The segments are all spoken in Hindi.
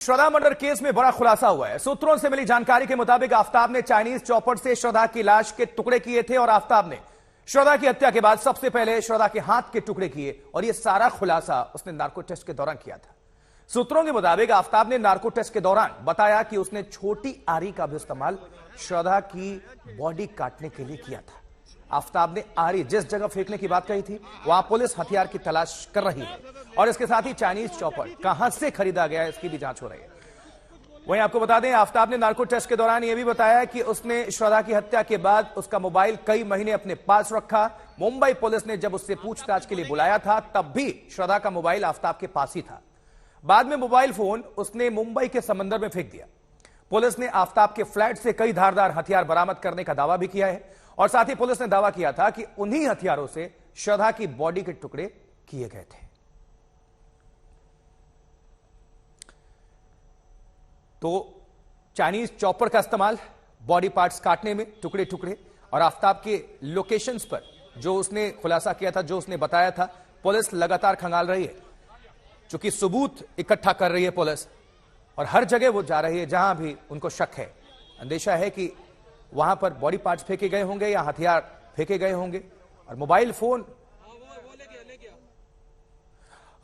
श्रद्धा मर्डर केस में बड़ा खुलासा हुआ है। सूत्रों से मिली जानकारी के मुताबिक आफ्ताब ने चाइनीज चॉपर से श्रद्धा की लाश के टुकड़े किए थे और आफ्ताब ने श्रद्धा की हत्या के बाद सबसे पहले श्रद्धा के हाथ के टुकड़े किए और यह सारा खुलासा उसने नार्को टेस्ट के दौरान किया था। सूत्रों के मुताबिक आफ्ताब ने नार्को टेस्ट के दौरान बताया कि उसने छोटी आरी का भी इस्तेमाल श्रद्धा की बॉडी काटने के लिए किया था। आफ्ताब ने आरी जिस जगह फेंकने की बात कही थी वहां पुलिस हथियार की तलाश कर रही है और इसके साथ ही चाइनीज चॉपर कहां से खरीदा गया है इसकी भी जांच हो रही है। वहीं आपको बता दें, आफ्ताब ने नार्को टेस्ट के दौरान यह भी बताया कि उसने श्रद्धा की हत्या के बाद उसका मोबाइल कई महीने अपने पास रखा। मुंबई पुलिस ने जब उससे पूछताछ के लिए बुलाया था तब भी श्रद्धा का मोबाइल आफ्ताब के पास ही था। बाद में मोबाइल फोन उसने मुंबई के समंदर में फेंक दिया। पुलिस ने आफ्ताब के फ्लैट से कई धारदार हथियार बरामद करने का दावा भी किया है और साथ ही पुलिस ने दावा किया था कि उन्हीं हथियारों से श्रद्धा की बॉडी के टुकड़े किए गए थे। तो चाइनीज चॉपर का इस्तेमाल बॉडी पार्ट्स काटने में, टुकड़े टुकड़े, और आफ्ताब के लोकेशंस पर जो उसने खुलासा किया था, जो उसने बताया था, पुलिस लगातार खंगाल रही है। चूंकि सबूत इकट्ठा कर रही है पुलिस और हर जगह वो जा रही है जहां भी उनको शक है, अंदेशा है कि वहां पर बॉडी पार्ट्स फेंके गए होंगे या हथियार फेंके गए होंगे। और मोबाइल फोन,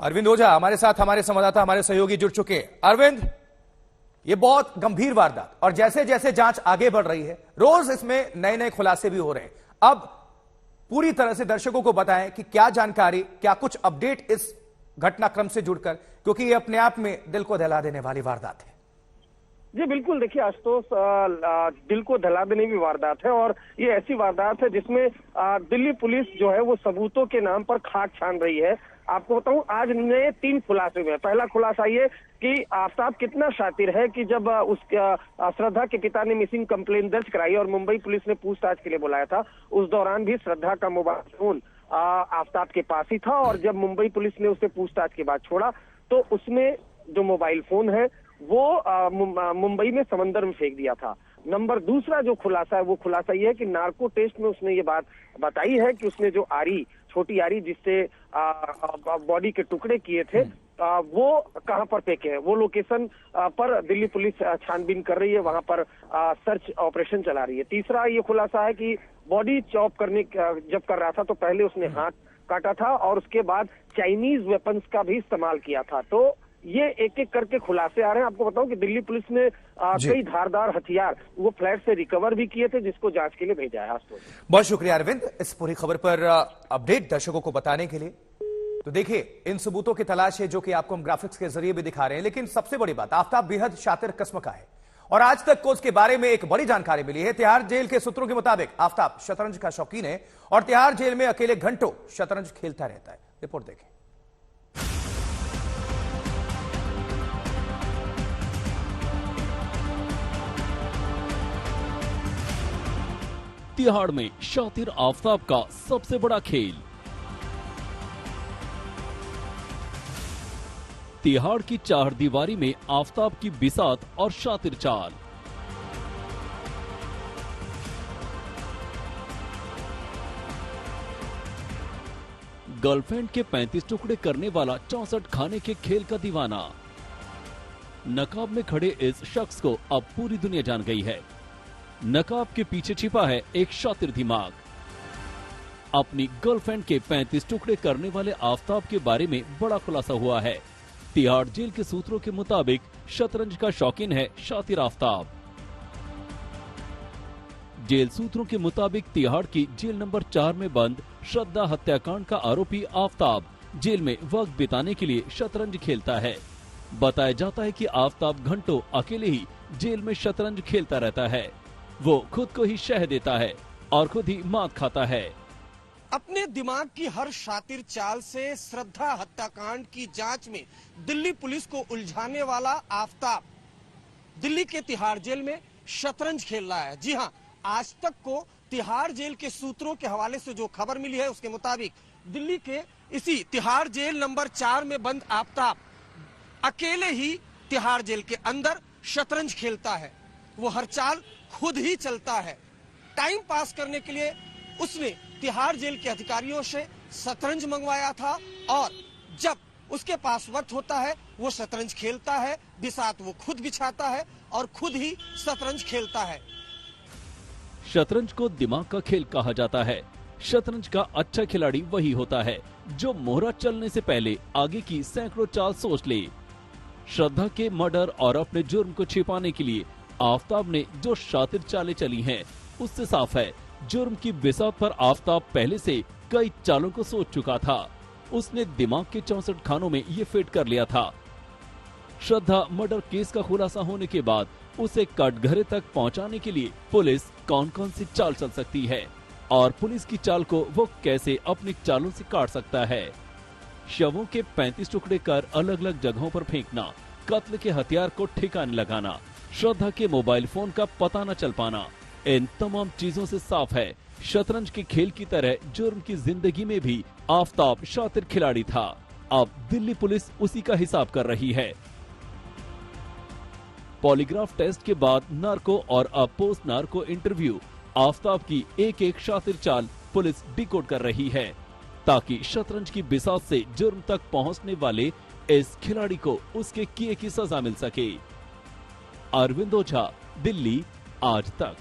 अरविंद ओझा हमारे साथ, हमारे संवाददाता, हमारे सहयोगी जुड़ चुके हैं। अरविंद, ये बहुत गंभीर वारदात और जैसे जैसे जांच आगे बढ़ रही है रोज इसमें नए नए खुलासे भी हो रहे हैं। अब पूरी तरह से दर्शकों को बताएं कि क्या जानकारी, क्या कुछ अपडेट इस घटनाक्रम से जुड़कर, क्योंकि ये अपने आप में दिल को दहला देने वाली वारदात है। जी बिल्कुल, देखिए आशुतोष, दिल को दहला देने की वारदात है और ये ऐसी वारदात है जिसमें दिल्ली पुलिस जो है वो सबूतों के नाम पर खाक छान रही है। आपको बताऊं, आज नए 3 खुलासे हुए हैं। पहला खुलासा ये कि आफ्ताब कितना शातिर है कि जब श्रद्धा के पिता ने मिसिंग कंप्लेंट दर्ज कराई और मुंबई पुलिस ने पूछताछ के लिए बुलाया था, उस दौरान भी श्रद्धा का मोबाइल फोन आफ्ताब के पास ही था और जब मुंबई पुलिस ने उसे पूछताछ के बाद छोड़ा तो उसमें जो मोबाइल फोन है वो मुंबई में समंदर में फेंक दिया था। नंबर दूसरा जो खुलासा है वो खुलासा ये है कि नार्को टेस्ट में उसने ये बात बताई है कि उसने जो आरी, छोटी आरी जिससे बॉडी के टुकड़े किए थे, वो कहां पर फेंके हैं, वो लोकेशन पर दिल्ली पुलिस छानबीन कर रही है, वहां पर सर्च ऑपरेशन चला रही है। तीसरा ये खुलासा है कि बॉडी चॉप करने जब कर रहा था तो पहले उसने हाथ काटा था और उसके बाद चाइनीज वेपन्स का भी इस्तेमाल किया था। तो ये एक एक करके खुलासे आ रहे हैं। आपको बताऊं कि दिल्ली पुलिस ने कई धारदार हथियार वो फ्लैट से रिकवर भी किए थे, जिसको जांच के लिए भेजा है। बहुत शुक्रिया अरविंद इस पूरी खबर पर अपडेट दर्शकों को बताने के लिए। तो देखिए, इन सबूतों की तलाश है जो कि आपको हम ग्राफिक्स के जरिए भी दिखा रहे हैं, लेकिन सबसे बड़ी बात, आफ्ताब बेहद शातिर किस्म का है और आज तक को उसके बारे में एक बड़ी जानकारी मिली है। तिहाड़ जेल के सूत्रों के मुताबिक आफ्ताब शतरंज का शौकीन है और तिहाड़ जेल में अकेले घंटों शतरंज खेलता रहता है। रिपोर्ट देखें। तिहाड़ में शातिर आफ्ताब का सबसे बड़ा खेल। तिहाड़ की चारदीवारी में आफ्ताब की बिसात और शातिर चाल। गर्लफ्रेंड के 35 टुकड़े करने वाला 64 खाने के खेल का दीवाना। नकाब में खड़े इस शख्स को अब पूरी दुनिया जान गई है। नकाब के पीछे छिपा है एक शातिर दिमाग। अपनी गर्लफ्रेंड के 35 टुकड़े करने वाले आफ्ताब के बारे में बड़ा खुलासा हुआ है। तिहाड़ जेल के सूत्रों के मुताबिक शतरंज का शौकीन है शातिर आफ्ताब। जेल सूत्रों के मुताबिक तिहाड़ की जेल नंबर 4 में बंद श्रद्धा हत्याकांड का आरोपी आफ्ताब जेल में वक्त बिताने के लिए शतरंज खेलता है। बताया जाता है कि आफ्ताब घंटों अकेले ही जेल में शतरंज खेलता रहता है। वो खुद को ही शह देता है और खुद ही मात खाता है। अपने दिमाग की हर शातिर चाल से श्रद्धा हत्याकांड की जांच में दिल्ली पुलिस को उलझाने वाला आफ्ताब दिल्ली के तिहाड़ जेल में शतरंज खेल रहा है। जी हां, आज तक को तिहाड़ जेल के सूत्रों के हवाले से जो खबर मिली है उसके मुताबिक दिल्ली के इसी तिहाड़ जेल नंबर 4 में बंद आफ्ताब अकेले ही तिहाड़ जेल के अंदर शतरंज खेलता है। वो हर चाल खुद ही चलता है। टाइम पास करने के लिए उसने तिहाड़ जेल के अधिकारियों से शतरंज मंगवाया था और जब उसके पास वक्त होता है वो शतरंज खेलता है, बिसात वो खुद बिछाता है और खुद ही शतरंज खेलता है। शतरंज को दिमाग का खेल कहा जाता है। शतरंज का अच्छा खिलाड़ी वही होता है जो मोहरा चलने से पहले आगे की सैकड़ों चाल सोच ले। श्रद्धा के मर्डर और अपने जुर्म को छिपाने के लिए आफताब ने जो शातिर चालें चली हैं, उससे साफ है जुर्म की बिसात पर आफताब पहले से कई चालों को सोच चुका था। उसने दिमाग के 64 खानों में ये फिट कर लिया था। श्रद्धा मर्डर केस का खुलासा होने के बाद उसे कटघरे तक पहुंचाने के लिए पुलिस कौन कौन सी चाल चल सकती है और पुलिस की चाल को वो कैसे अपनी चालों से काट सकता है। शवों के 35 टुकड़े कर अलग अलग जगहों पर फेंकना, कत्ल के हथियार को ठिकाने लगाना, श्रद्धा के मोबाइल फोन का पता न चल पाना, इन तमाम चीजों से साफ है शतरंज के खेल की तरह जुर्म की जिंदगी में भी आफताब शातिर खिलाड़ी था। अब दिल्ली पुलिस उसी का हिसाब कर रही है। पॉलीग्राफ टेस्ट के बाद नार्को और अब पोस्ट नार्को इंटरव्यू, आफताब की एक एक शातिर चाल पुलिस डिकोड कर रही है ताकि शतरंज की बिसात से जुर्म तक पहुंचने वाले इस खिलाड़ी को उसके किए की सजा मिल सके। अरविंद ओझा, दिल्ली आज तक।